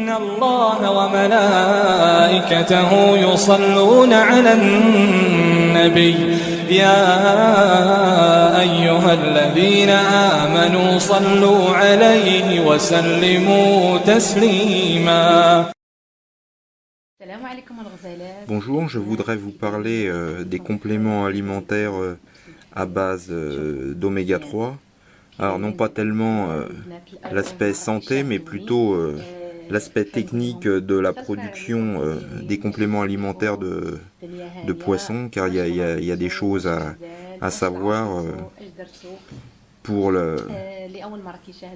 إن الله وملائكته يصلون على النبي يا أيها الذين آمنوا صلوا عليه وسلموا تسليما. Bonjour, je voudrais vous parler des compléments alimentaires à base d'oméga 3. Alors non pas tellement l'aspect santé, mais plutôt l'aspect technique de la production des compléments alimentaires de poissons, car il y a des choses à savoir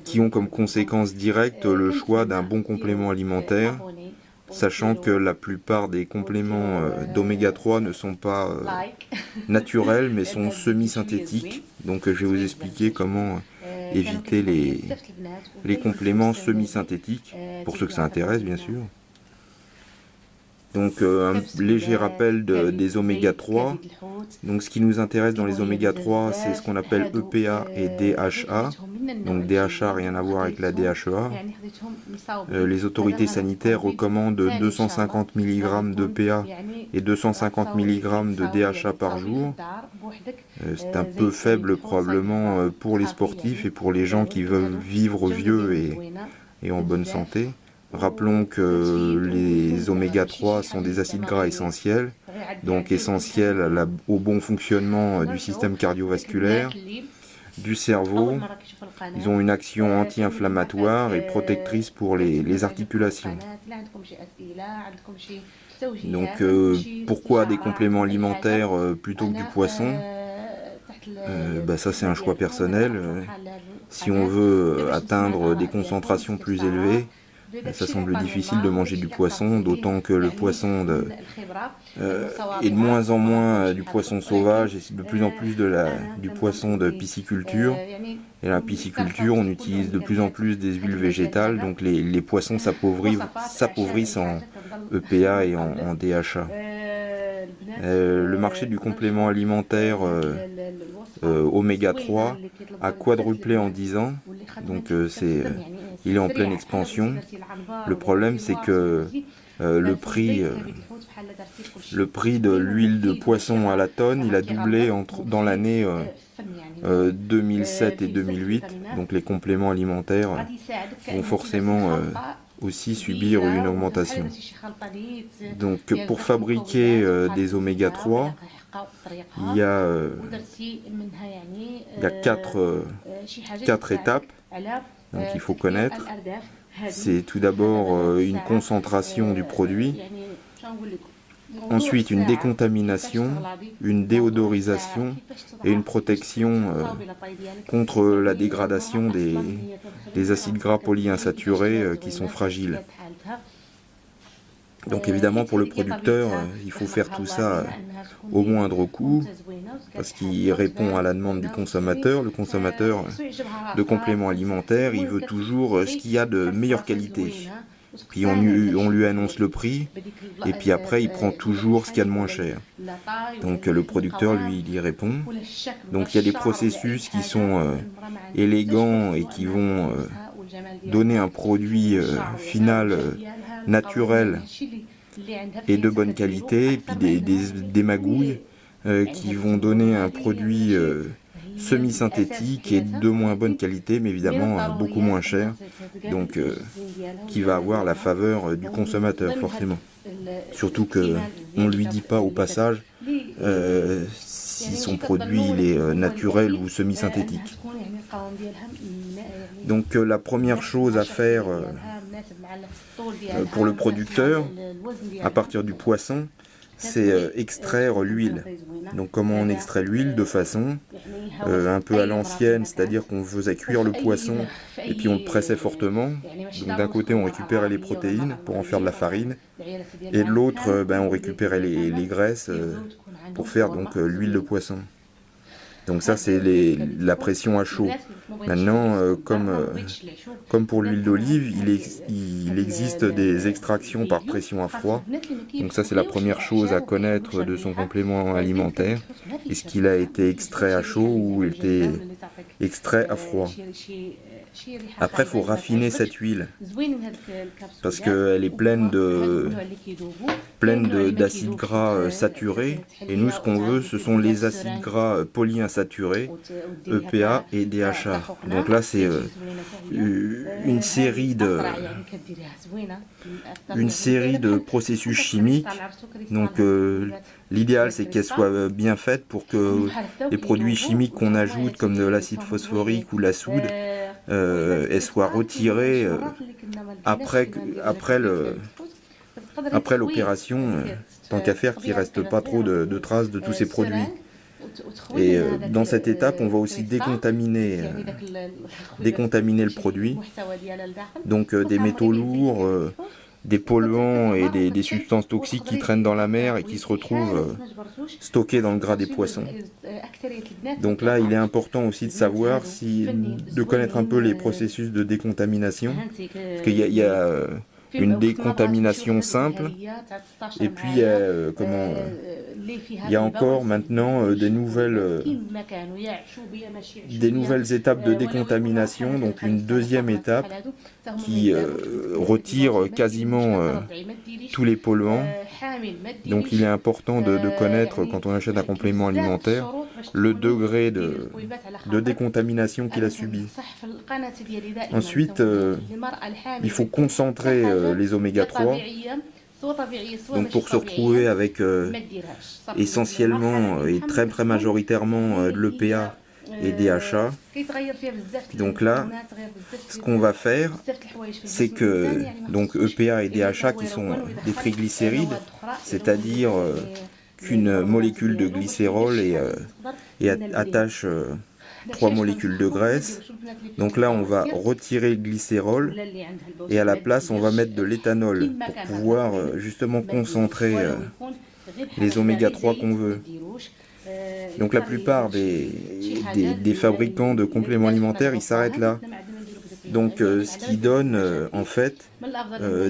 qui ont comme conséquence directe le choix d'un bon complément alimentaire, sachant que la plupart des compléments d'oméga 3 ne sont pas naturels, mais sont semi-synthétiques. Donc je vais vous expliquer comment éviter les compléments semi-synthétiques, pour ceux que ça intéresse bien sûr. Donc un léger rappel des oméga 3. Donc ce qui nous intéresse dans les oméga 3, c'est ce qu'on appelle EPA et DHA. Donc DHA, rien à voir avec la DHEA. Les autorités sanitaires recommandent 250 mg d'EPA et 250 mg de DHA par jour. C'est un peu faible probablement pour les sportifs et pour les gens qui veulent vivre vieux et en bonne santé. Rappelons que les oméga 3 sont des acides gras essentiels, donc essentiels au bon fonctionnement du système cardiovasculaire, du cerveau. Ils ont une action anti-inflammatoire et protectrice pour les articulations. Donc pourquoi des compléments alimentaires plutôt que du poisson? Ça c'est un choix personnel. Si on veut atteindre des concentrations plus élevées, ça semble difficile de manger du poisson, d'autant que le poisson est de moins en moins du poisson sauvage et c'est de plus en plus du poisson de pisciculture. Et la pisciculture, on utilise de plus en plus des huiles végétales, donc les poissons s'appauvrissent en EPA et en DHA. Le marché du complément alimentaire oméga 3 a quadruplé en 10 ans, donc il est en pleine expansion. Le problème c'est que le prix de l'huile de poisson à la tonne, il a doublé dans l'année 2007 et 2008, donc les compléments alimentaires vont forcément aussi subir une augmentation. Donc pour fabriquer des oméga 3, il y a 4 étapes qu'il faut connaître. C'est tout d'abord une concentration du produit, ensuite une décontamination, une déodorisation et une protection contre la dégradation des acides gras polyinsaturés qui sont fragiles. Donc évidemment pour le producteur, il faut faire tout ça au moindre coût, parce qu'il répond à la demande du consommateur. Le consommateur de compléments alimentaires, il veut toujours ce qu'il y a de meilleure qualité. Puis on lui annonce le prix, et puis après il prend toujours ce qu'il y a de moins cher. Donc le producteur, lui, il y répond. Donc il y a des processus qui sont élégants et qui vont donner un produit final naturel et de bonne qualité, et puis des magouilles qui vont donner un produit semi-synthétique et de moins bonne qualité, mais évidemment beaucoup moins cher, donc qui va avoir la faveur du consommateur forcément. Surtout qu'on ne lui dit pas au passage si son produit il est naturel ou semi-synthétique. Donc la première chose à faire pour le producteur, à partir du poisson, c'est extraire l'huile. Donc comment on extrait l'huile? De façon un peu à l'ancienne, c'est-à-dire qu'on faisait cuire le poisson et puis on le pressait fortement. Donc d'un côté on récupérait les protéines pour en faire de la farine, et de l'autre on récupérait les graisses pour faire donc l'huile de poisson. Donc ça c'est la pression à chaud. Maintenant, comme pour l'huile d'olive, il existe des extractions par pression à froid. Donc ça c'est la première chose à connaître de son complément alimentaire. Est-ce qu'il a été extrait à chaud ou été extrait à froid? Après, il faut raffiner cette huile parce qu'elle est pleine d'acides gras saturés. Et nous, ce qu'on veut, ce sont les acides gras polyinsaturés, EPA et DHA. Donc là, c'est une série de processus chimiques. Donc l'idéal, c'est qu'elle soit bien faite pour que les produits chimiques qu'on ajoute, comme de l'acide phosphorique ou la soude, elles soient retirées après l'opération, tant qu'à faire qu'il ne reste pas trop de traces de tous ces produits. Et dans cette étape, on va aussi décontaminer le produit, donc des métaux lourds, des polluants et des substances toxiques qui traînent dans la mer et qui se retrouvent stockées dans le gras des poissons. Donc là, il est important aussi de savoir, de connaître un peu les processus de décontamination, parce qu'il y a une décontamination simple, et puis il y a encore maintenant des nouvelles étapes de décontamination, donc une deuxième étape qui retire quasiment tous les polluants. Donc il est important de connaître, quand on achète un complément alimentaire, le degré de décontamination qu'il a subi. Ensuite, il faut concentrer les oméga 3, donc pour se retrouver avec essentiellement et très très majoritairement de l'EPA et DHA. Donc là, ce qu'on va faire, c'est que donc EPA et DHA qui sont des triglycérides, c'est-à-dire qu'une molécule de glycérol et attache 3 molécules de graisse. Donc là, on va retirer le glycérol et à la place, on va mettre de l'éthanol pour pouvoir justement concentrer les oméga 3 qu'on veut. Donc la plupart des fabricants de compléments alimentaires, ils s'arrêtent là. Donc ce qui donne en fait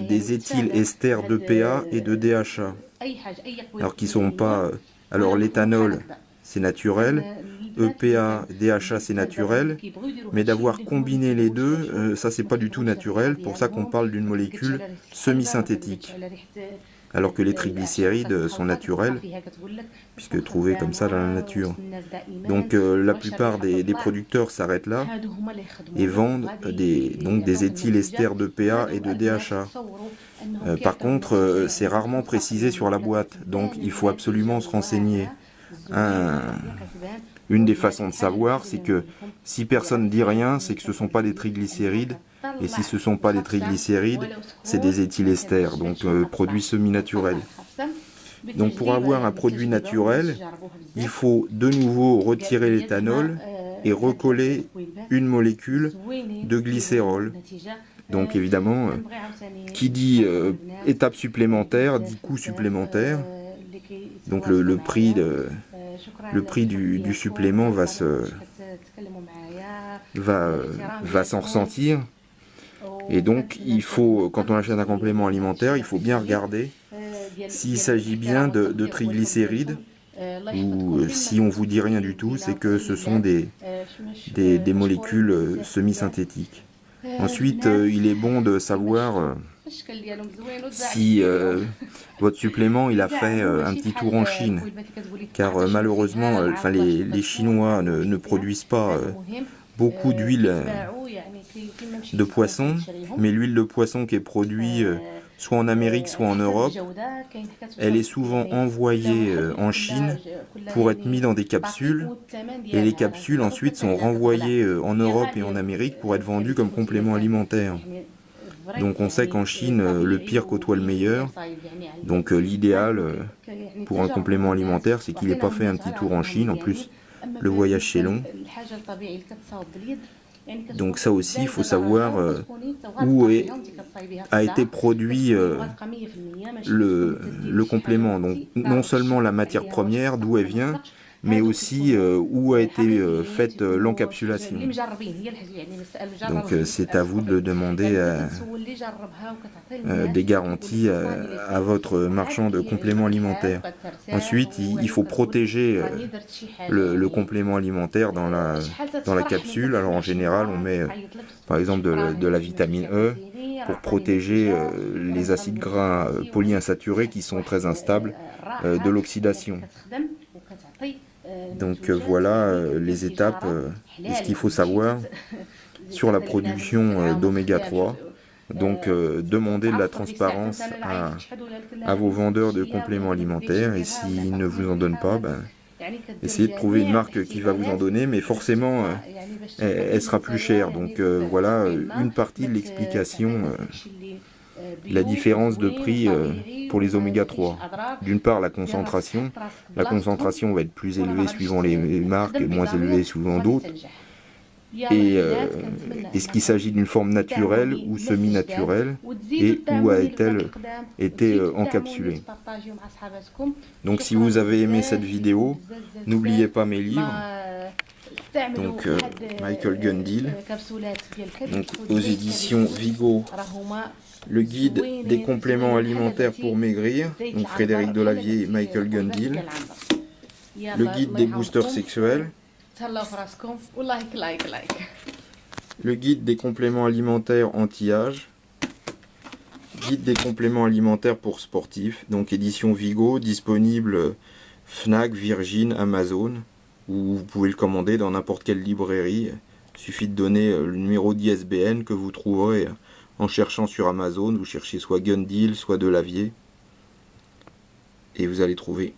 des éthylesters d'EPA et de DHA. Alors qu'ils sont pas... Alors l'éthanol, c'est naturel. EPA, DHA, c'est naturel, mais d'avoir combiné les deux, ça c'est pas du tout naturel, pour ça qu'on parle d'une molécule semi-synthétique, alors que les triglycérides sont naturels, puisque trouvés comme ça dans la nature. Donc la plupart des producteurs s'arrêtent là et vendent des éthylesters d'EPA et de DHA. Par contre, c'est rarement précisé sur la boîte, donc il faut absolument se renseigner. Une des façons de savoir, c'est que si personne ne dit rien, c'est que ce ne sont pas des triglycérides, et si ce ne sont pas des triglycérides, c'est des éthylesters, donc produits semi-naturels. Donc pour avoir un produit naturel, il faut de nouveau retirer l'éthanol et recoller une molécule de glycérol. Donc évidemment, qui dit étape supplémentaire, dit coût supplémentaire. Donc le prix du supplément va s'en ressentir. Et donc il faut, quand on achète un complément alimentaire, il faut bien regarder s'il s'agit bien de triglycérides ou si on vous dit rien du tout, c'est que ce sont des molécules semi-synthétiques. Ensuite, il est bon de savoir si votre supplément il a fait un petit tour en Chine, car malheureusement les Chinois ne produisent pas beaucoup d'huile de poisson, mais l'huile de poisson qui est produite soit en Amérique soit en Europe, elle est souvent envoyée en Chine pour être mise dans des capsules, et les capsules ensuite sont renvoyées en Europe et en Amérique pour être vendues comme complément alimentaire. Donc on sait qu'en Chine, le pire côtoie le meilleur. Donc l'idéal pour un complément alimentaire, c'est qu'il n'ait pas fait un petit tour en Chine. En plus, le voyage c'est long. Donc ça aussi, il faut savoir où a été produit le complément. Donc non seulement la matière première, d'où elle vient, mais aussi où a été faite l'encapsulation. Donc c'est à vous de le demander des garanties à votre marchand de compléments alimentaires. Ensuite, il faut protéger le complément alimentaire dans la capsule. Alors en général, on met par exemple de la vitamine E pour protéger les acides gras polyinsaturés qui sont très instables de l'oxydation. Donc voilà les étapes et ce qu'il faut savoir sur la production d'oméga 3. Donc demandez de la transparence à vos vendeurs de compléments alimentaires, et s'ils ne vous en donnent pas, essayez de trouver une marque qui va vous en donner, mais forcément elle sera plus chère. Donc voilà une partie de l'explication, la différence de prix pour les oméga 3. D'une part, la concentration va être plus élevée suivant les marques et moins élevée suivant d'autres. Et est-ce qu'il s'agit d'une forme naturelle ou semi-naturelle, et où a-t-elle été encapsulée? Donc si vous avez aimé cette vidéo, n'oubliez pas mes livres. Donc Michael Gundil, donc aux éditions Vigo, le guide des compléments alimentaires pour maigrir, donc Frédéric Delavier et Michael Gundil, le guide des boosters sexuels, le guide des compléments alimentaires anti-âge, guide des compléments alimentaires pour sportifs, donc édition Vigo, disponible Fnac, Virgin, Amazon, ou vous pouvez le commander dans n'importe quelle librairie. Il suffit de donner le numéro d'ISBN que vous trouverez en cherchant sur Amazon. Vous cherchez soit Gundil, soit Delavier, et vous allez trouver.